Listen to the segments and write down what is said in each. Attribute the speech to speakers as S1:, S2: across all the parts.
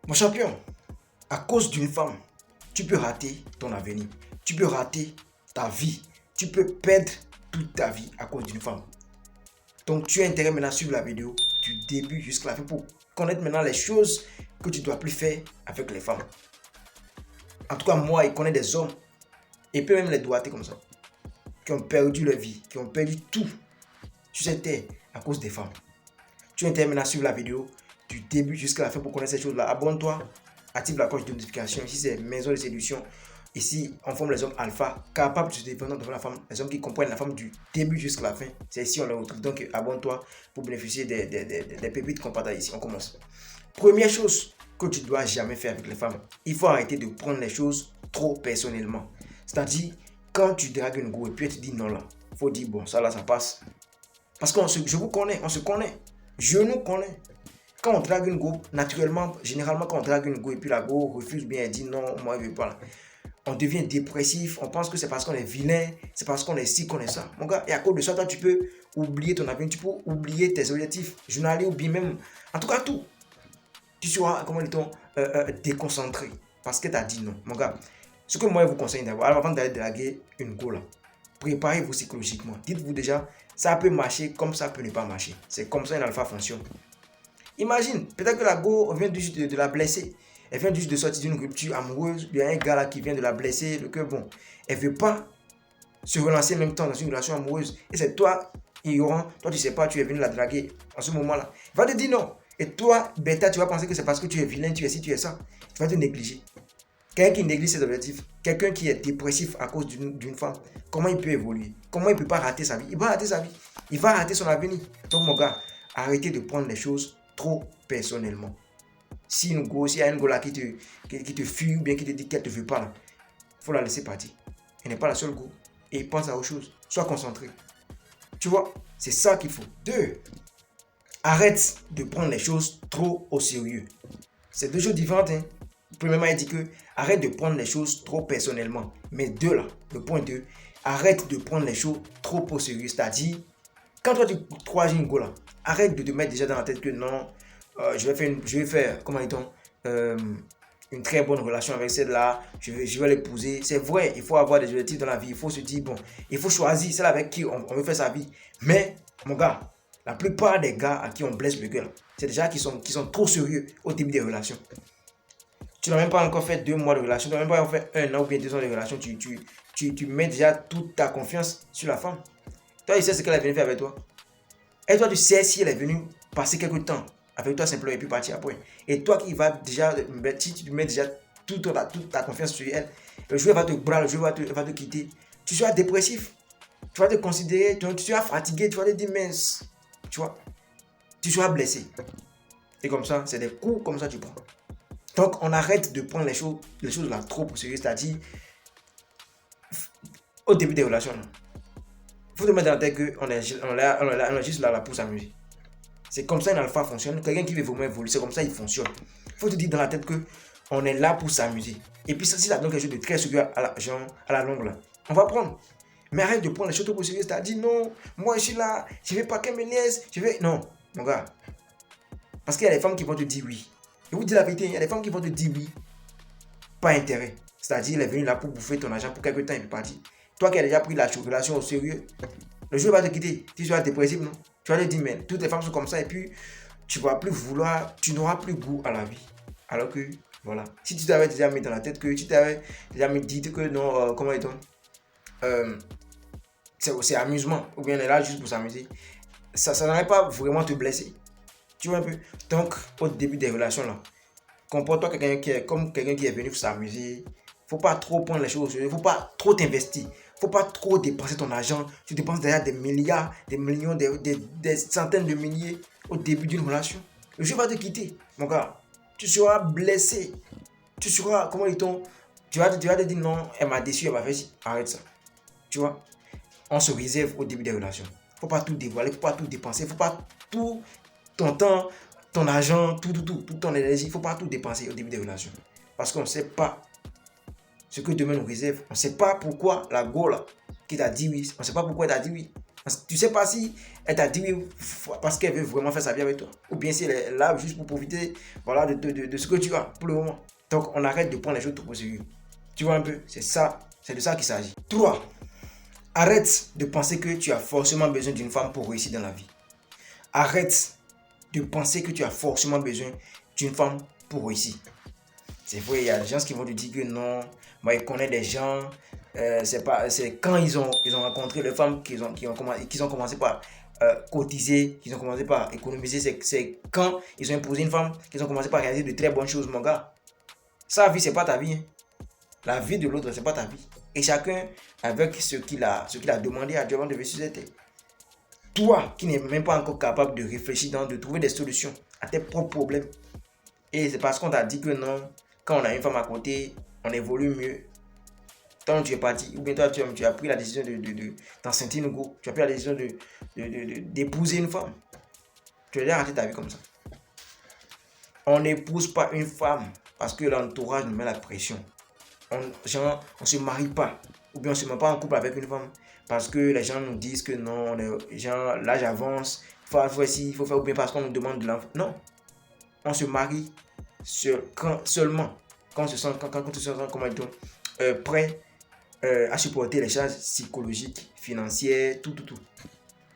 S1: Mon champion, à cause d'une femme, tu peux rater ton avenir. Tu peux rater ta vie. Tu peux perdre toute ta vie à cause d'une femme. Donc tu as intérêt maintenant à suivre la vidéo du début jusqu'à la fin pour connaître maintenant les choses que tu ne dois plus faire avec les femmes. En tout cas, moi, il connaît des hommes, et peut même les doigter comme ça, qui ont perdu leur vie, qui ont perdu tout sur cette terre à cause des femmes. Tu as intérêt maintenant à suivre la vidéo du début jusqu'à la fin pour connaître ces choses-là. Abonne-toi, active la cloche de notification. Ici, c'est Maison de séduction. Ici, on forme les hommes alpha, capables de se défendre devant la femme. Les hommes qui comprennent la femme du début jusqu'à la fin. C'est ici on les retrouve. Donc, abonne-toi pour bénéficier des pépites qu'on partage ici. On commence. Première chose que tu ne dois jamais faire avec les femmes, il faut arrêter de prendre les choses trop personnellement. C'est-à-dire, quand tu dragues une go et puis elle te dit non là, il faut dire bon, ça là, ça passe. Parce que je vous connais, on se connaît. Je nous connais. Quand on drague une go, naturellement, généralement, quand on drague une go et puis la go refuse bien, elle dit non, moi je ne veux pas. On devient dépressif, on pense que c'est parce qu'on est vilain, c'est parce qu'on est ci, qu'on est ça. Mon gars, et à cause de ça, toi, tu peux oublier ton avenir, tu peux oublier tes objectifs journaliers ou bien même, en tout cas, tout. Tu seras, comment dit-on, déconcentré parce que tu as dit non. Mon gars, ce que moi je vous conseille d'abord, avant d'aller draguer une go là, préparez-vous psychologiquement. Dites-vous déjà, ça peut marcher comme ça peut ne pas marcher. C'est comme ça une alpha fonctionne. Imagine, peut-être que la go vient juste de la blesser. Elle vient juste de sortir d'une rupture amoureuse. Il y a un gars là qui vient de la blesser. Le cœur, bon, elle ne veut pas se relancer en même temps dans une relation amoureuse. Et c'est toi, ignorant, toi tu sais pas, tu es venu la draguer en ce moment-là. Il va te dire non. Et toi, bêta, tu vas penser que c'est parce que tu es vilain, tu es ci, tu es ça. Tu vas te négliger. Quelqu'un qui néglige ses objectifs, quelqu'un qui est dépressif à cause d'une femme, comment il peut évoluer? Comment il ne peut pas rater sa vie? Il va rater sa vie. Il va rater son avenir. Donc mon gars, arrêtez de prendre les choses trop personnellement. Si une go, s'il y a une go là qui te fuit ou bien qui te dit qu'elle ne te veut pas, là, il faut la laisser partir. Elle n'est pas la seule go. Et pense à autre chose. Sois concentré. Tu vois, c'est ça qu'il faut. 2. Arrête de prendre les choses trop au sérieux. C'est deux choses différentes. Hein. Premièrement, il dit que arrête de prendre les choses trop personnellement. Mais là, le point 2, arrête de prendre les choses trop au sérieux. C'est-à-dire, quand toi tu croises une go là, arrête de te mettre déjà dans la tête que non, je vais faire comment dit-on, une très bonne relation avec celle-là, je vais l'épouser. C'est vrai, il faut avoir des objectifs dans la vie. Il faut se dire, bon, il faut choisir celle avec qui on veut faire sa vie. Mais, mon gars, la plupart des gars à qui on blesse le cœur, c'est des gens qui sont trop sérieux au début des relations. Tu n'as même pas encore fait 2 mois de relation, tu n'as même pas encore fait 1 an ou bien 2 ans de relation. Tu mets déjà toute ta confiance sur la femme. Toi, tu sais ce qu'elle est venue faire avec toi. Et toi, tu sais si elle est venue passer quelque temps avec toi simplement et puis partir après. Et toi qui vas déjà, si tu mets déjà toute ta confiance sur elle, le joueur va te bras, le joueur va te quitter. Tu seras dépressif. Tu vas te considérer, tu seras fatigué, tu vas te dire mince. Tu vois, tu seras blessé. Et comme ça, c'est des coups comme ça tu prends. Donc, on arrête de prendre les choses là trop au sérieux, c'est-à-dire au début des relations. Il faut te mettre dans la tête qu'on est juste là pour s'amuser. C'est comme ça un alpha fonctionne. Quelqu'un qui veut vraiment évoluer, c'est comme ça il fonctionne. Il faut te dire dans la tête qu'on est là pour s'amuser. Et puis, si ça donne quelque chose de très sérieux à la longue, là, on va prendre. Mais arrête de prendre les choses trop au sérieux, c'est-à-dire non, moi je suis là, je ne veux pas qu'elle me laisse, Non, mon gars. Parce qu'il y a des femmes qui vont te dire oui. Je vous dis la vérité, il y a des femmes qui vont te dire oui. Pas intérêt. C'est-à-dire, elle est venue là pour bouffer ton argent pour quelque temps et puis partir. Toi qui as déjà pris la relation au sérieux, le jour va te quitter. Tu seras dépressif, non? Tu vas te dire, mais toutes les femmes sont comme ça et puis tu vas plus vouloir, tu n'auras plus goût à la vie. Alors que, voilà. Si tu t'avais déjà mis dans la tête que tu t'avais déjà dit que non, comment est-on c'est amusement, ou bien elle est là juste pour s'amuser, ça n'allait pas vraiment te blesser. Tu vois un peu? Donc, au début des relations là, comporte-toi comme quelqu'un qui est venu pour s'amuser. Faut pas trop prendre les choses au sérieux. Faut pas trop t'investir. Faut pas trop dépenser ton argent. Tu dépenses déjà des milliards, des millions, des centaines de milliers au début d'une relation. Le jeu va te quitter, mon gars. Tu seras blessé. Tu seras, comment dit-on, tu vas te dire non, elle m'a déçu, elle m'a fait ci. Arrête ça. Tu vois, on se réserve au début des relations. Faut pas tout dévoiler, faut pas tout dépenser, faut pas tout ton temps, ton argent, toute ton énergie, faut pas tout dépenser au début des relations. Parce qu'on ne sait pas ce que demain nous réserve. On ne sait pas pourquoi la go là qui t'a dit oui, on ne sait pas pourquoi elle t'a dit oui. Tu sais pas si elle t'a dit oui parce qu'elle veut vraiment faire sa vie avec toi. Ou bien si elle est là juste pour profiter voilà, de ce que tu as pour le moment. Donc on arrête de prendre les choses trop au sérieux. Tu vois un peu, c'est ça, c'est de ça qu'il s'agit. 3. Arrête de penser que tu as forcément besoin d'une femme pour réussir dans la vie. Arrête de penser que tu as forcément besoin d'une femme pour réussir. C'est vrai, il y a des gens qui vont te dire que non, moi je connais des gens, c'est quand ils ont rencontré les femmes qu'ils ont commencé par cotiser, qu'ils ont commencé par économiser, c'est quand ils ont imposé une femme qu'ils ont commencé par réaliser de très bonnes choses, mon gars. Sa vie, c'est pas ta vie. Hein. La vie de l'autre, c'est pas ta vie. Et chacun avec ce qu'il a demandé à Dieu avant de venir sur cette terre. Toi qui n'es même pas encore capable de réfléchir, de trouver des solutions à tes propres problèmes. Et c'est parce qu'on t'a dit que non, quand on a une femme à côté, on évolue mieux. Tant que tu es parti, ou bien toi tu as pris la décision de t'enceinte une go, tu as pris la décision d'épouser une femme. Tu as déjà raté ta vie comme ça. On n'épouse pas une femme parce que l'entourage nous met la pression. On ne se marie pas, ou bien on ne se met pas en couple avec une femme parce que les gens nous disent que non, l'âge avance, il faut essayer, il faut faire, ou bien parce qu'on nous demande de l'enfant. Non, on se marie seulement quand on se sent, comment prêt à supporter les charges psychologiques, financières, tout.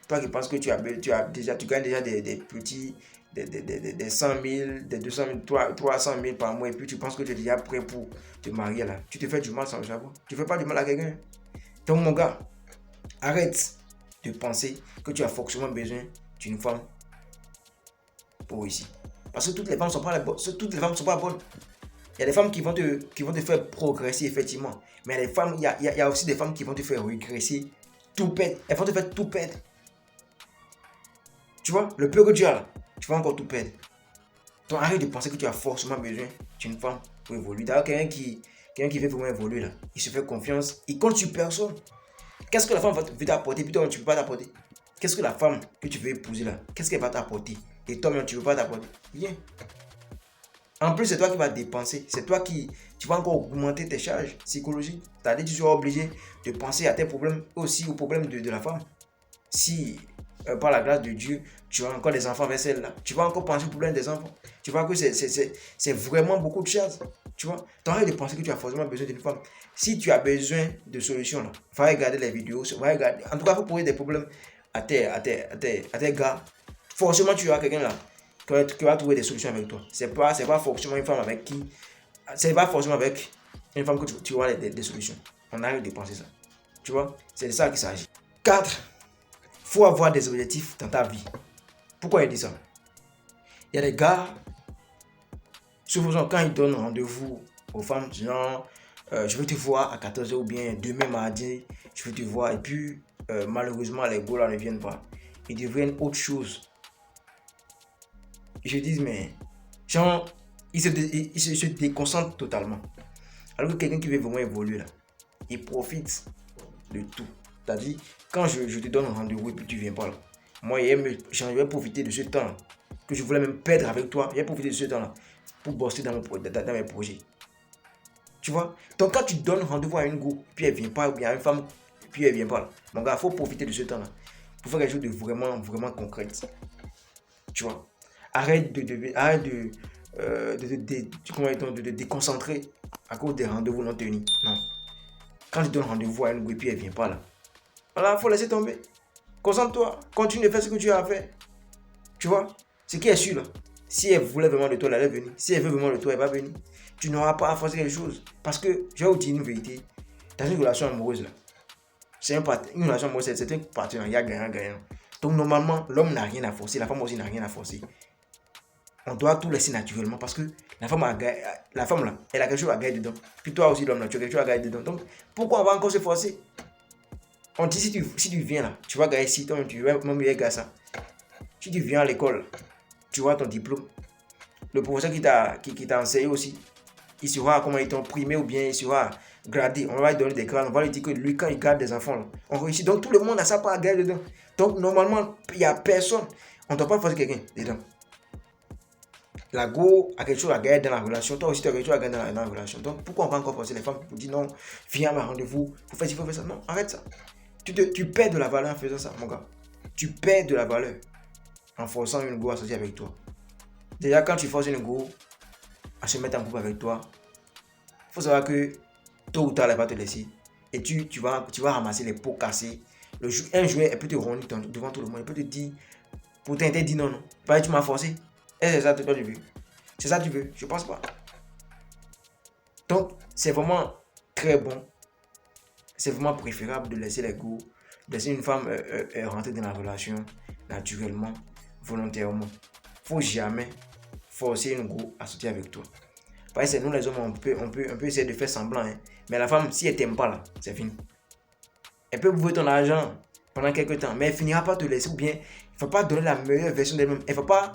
S1: Toi qui penses que tu gagnes déjà des petits, des 100 000, des 200 000, 300 000 par mois, et puis tu penses que tu es déjà prêt pour te marier là. Tu te fais du mal sans le savoir. Tu ne fais pas du mal à quelqu'un. Donc mon gars, arrête de penser que tu as forcément besoin d'une femme pour réussir. Parce que toutes les femmes ne sont pas bonnes. Il y a des femmes qui vont te faire progresser effectivement. Mais il y a aussi des femmes qui vont te faire régresser, tout perdre. Elles vont te faire tout perdre. Tu vois, le peu que tu as là, tu vas encore tout perdre. Donc arrête de penser que tu as forcément besoin d'une femme pour évoluer. D'ailleurs, quelqu'un qui veut vraiment évoluer là, il se fait confiance, il compte sur personne. Qu'est-ce que la femme veut t'apporter, puis toi tu ne peux pas t'apporter? Qu'est-ce que la femme que tu veux épouser là, qu'est-ce qu'elle va t'apporter? Et toi-même tu ne peux pas t'apporter? Rien. En plus, c'est toi qui vas dépenser. C'est toi qui tu vas encore augmenter tes charges psychologiques. C'est-à-dire que tu seras obligé de penser à tes problèmes, aussi aux problèmes de la femme. Si, par la grâce de Dieu, tu as encore des enfants avec celle-là, tu vas encore penser aux problèmes des enfants. Tu vois que c'est vraiment beaucoup de choses. Tu vois, tu arrêtes de penser que tu as forcément besoin d'une femme. Si tu as besoin de solutions, là, va regarder les vidéos. Va regarder. En tout cas, il faut poser des problèmes à tes gars. Forcément, tu as quelqu'un là qui va trouver des solutions avec toi. C'est pas forcément une femme avec qui. C'est pas forcément avec une femme que tu auras des solutions. On arrête de penser ça. Tu vois, c'est de ça qu'il s'agit. 4. Faut avoir des objectifs dans ta vie. Pourquoi il dit ça? Il y a des gars, souvent quand ils donnent rendez-vous aux femmes, genre, je veux te voir à 14h ou bien demain mardi, je veux te voir. Et puis, malheureusement, les gars là ne viennent pas. Ils deviennent autre chose. Je dis, mais, genre, ils se déconcentrent totalement. Alors que quelqu'un qui veut vraiment évoluer là, il profite de tout. C'est-à-dire, quand je te donne un rendez-vous et puis tu viens pas là, moi, je vais profiter de ce temps que je voulais même perdre avec toi. Je vais profiter de ce temps-là pour bosser dans mes projets. Tu vois? Donc, quand tu donnes rendez-vous à une go, puis elle vient pas, ou bien à une femme, puis elle vient pas là, mon gars, il faut profiter de ce temps-là pour faire quelque chose de vraiment, vraiment concret. Tu vois? Arrête de te déconcentrer à cause des rendez-vous non tenus. Non. Quand tu donnes rendez-vous à une go et puis elle vient pas là, voilà, il faut laisser tomber. Concentre-toi. Continue de faire ce que tu as à faire. Tu vois? Ce qui est sûr là. Si elle voulait vraiment de toi, elle allait venir. Si elle veut vraiment de toi, elle va venir. Tu n'auras pas à forcer les choses. Parce que, je vais vous dire une vérité. Dans une relation amoureuse là, une relation amoureuse, c'est un partenariat gagnant-gagnant. Donc normalement, l'homme n'a rien à forcer. La femme aussi n'a rien à forcer. On doit tout laisser naturellement parce que la femme là, elle a quelque chose à gagner dedans. Puis toi aussi, l'homme là, tu as quelque chose à gagner dedans. Donc, pourquoi on va encore se forcer? On dit si tu viens là, tu vas gagner ici, toi tu vas même gagner ça. Si tu viens à l'école, tu vois ton diplôme. Le professeur qui t'a enseigné aussi, il saura comment ils t'ont primé ou bien il sera gradé. On va lui donner des grades, on va lui dire que lui, quand il garde des enfants, là, on réussit. Donc tout le monde a sa part à gagner dedans. Donc normalement, il n'y a personne. On ne doit pas forcer quelqu'un dedans. La go a quelque chose à gagner dans la relation. Toi aussi, tu as quelque chose à gagner dans la relation. Donc pourquoi on va encore forcer les femmes pour dire non, viens à ma rendez-vous, faut faire ci, faut faire ça. Non, arrête ça. Tu perds de la valeur en faisant ça, mon gars. Tu perds de la valeur en forçant une go à sortir avec toi. Déjà, quand tu forces une go à se mettre en couple avec toi, il faut savoir que tôt ou tard, elle va te laisser. Et tu vas ramasser les pots cassés. Un jour, elle peut te rondir devant tout le monde. Elle peut te dire, pourtant, elle t'a dit non, non. Pas tu m'as forcé. Et c'est ça que toi tu veux. C'est ça que tu veux. Je pense pas. Donc, c'est vraiment très bon. C'est vraiment préférable de laisser les go, de laisser une femme rentrer dans la relation naturellement, volontairement. Faut jamais forcer une go à sortir avec toi. Parce que nous les hommes, on peut essayer de faire semblant. Hein. Mais la femme, si elle t'aime pas là, c'est fini. Elle peut vous ton argent pendant quelques temps, mais elle finira pas te laisser ou bien il ne faut pas donner la meilleure version d'elle-même. Elle ne va pas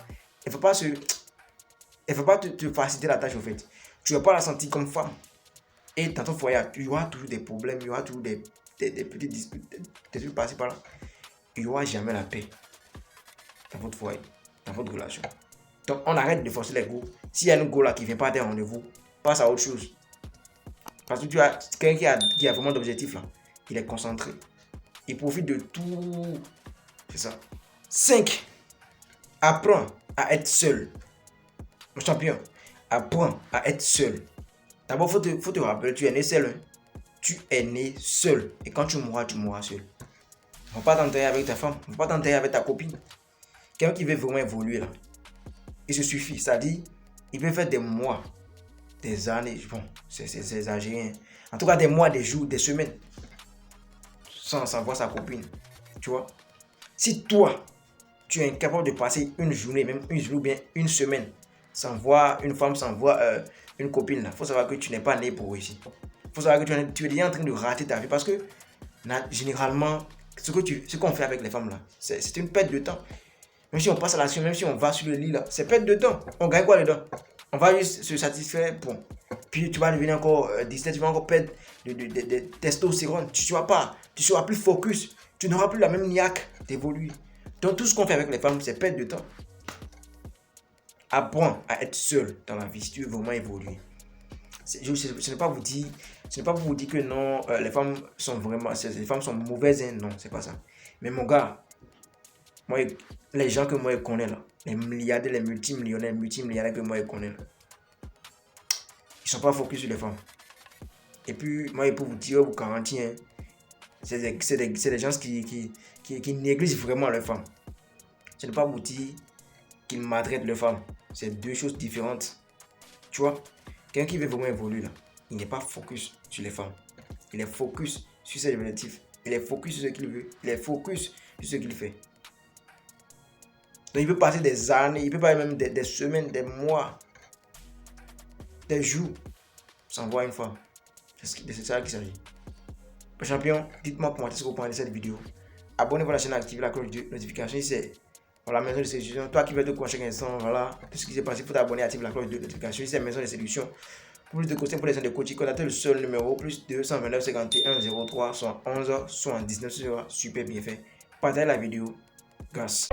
S1: te faciliter la tâche au fait. Tu ne vas pas la sentir comme femme. Et dans ton foyer, il y aura toujours des problèmes, il y aura toujours des petites disputes, des trucs passés par là. Il n'y aura jamais la paix dans votre foyer, dans votre relation. Donc, on arrête de forcer les go. S'il y a un go là qui ne vient pas à des rendez-vous, passe à autre chose. Parce que tu as quelqu'un qui a vraiment d'objectifs là. Il est concentré. Il profite de tout. C'est ça. 5. Apprends à être seul. Mon champion, apprends à être seul. D'abord, faut te rappeler, tu es né seul. Hein. Tu es né seul. Et quand tu mourras seul. On ne va pas t'enterrer avec ta femme. On ne va pas t'enterrer avec ta copine. Quelqu'un qui veut vraiment évoluer là. Il se suffit. C'est-à-dire, il peut faire des mois, des années. Bon, c'est exagéré. En tout cas, des mois, des jours, des semaines. Sans voir sa copine. Tu vois. Si toi, tu es incapable de passer une journée, même une journée ou bien une semaine, sans voir une femme, sans voir une copine, il faut savoir que tu n'es pas né pour réussir. Il faut savoir que tu es déjà en train de rater ta vie parce que généralement, ce qu'on fait avec les femmes là, c'est une perte de temps. Même si on passe à l'action, même si on va sur le lit là, c'est perte de temps. On gagne quoi dedans? On va juste se satisfaire. Bon. Puis tu vas devenir encore distrait, tu vas encore perdre de testostérone. Tu seras plus focus. Tu n'auras plus la même niaque d'évoluer. Donc tout ce qu'on fait avec les femmes, c'est perdre de temps. Apprends à être seul dans la vie si tu veux vraiment évoluer. Ce n'est pas pour vous dire que non, les femmes sont mauvaises. Hein. Non, c'est pas ça. Mais mon gars, moi, les gens que moi je connais là, les milliardaires, les multimillionnaires que moi je connais là, ils sont pas focus sur les femmes. Et puis, moi, pour vous dire, vous garantis, hein, c'est des gens qui négligent vraiment leurs femmes. Je ne vais pas vous dire qu'ils maltraitent leurs femmes. C'est deux choses différentes. Tu vois, quelqu'un qui veut vraiment évoluer là, il n'est pas focus sur les femmes. Il est focus sur ses objectifs. Il est focus sur ce qu'il veut. Il est focus sur ce qu'il fait. Donc il peut passer des années, il peut passer même des semaines, des mois, des jours sans voir une femme. C'est ça qu'il s'agit. Les champions, dites-moi comment est-ce que vous pensez de cette vidéo. Abonnez-vous à la chaîne, activez la cloche de notification. C'est la maison de séduction. Toi qui veux te coucher chaque instant, voilà, tout ce qui s'est passé, il faut t'abonner, activer la cloche de notification. C'est la maison de séduction. Pour plus de conseils, pour les gens de coaching, contactez le seul numéro plus 229 51 03 71 79. Ce sera super bien fait. Partagez la vidéo. Grâce.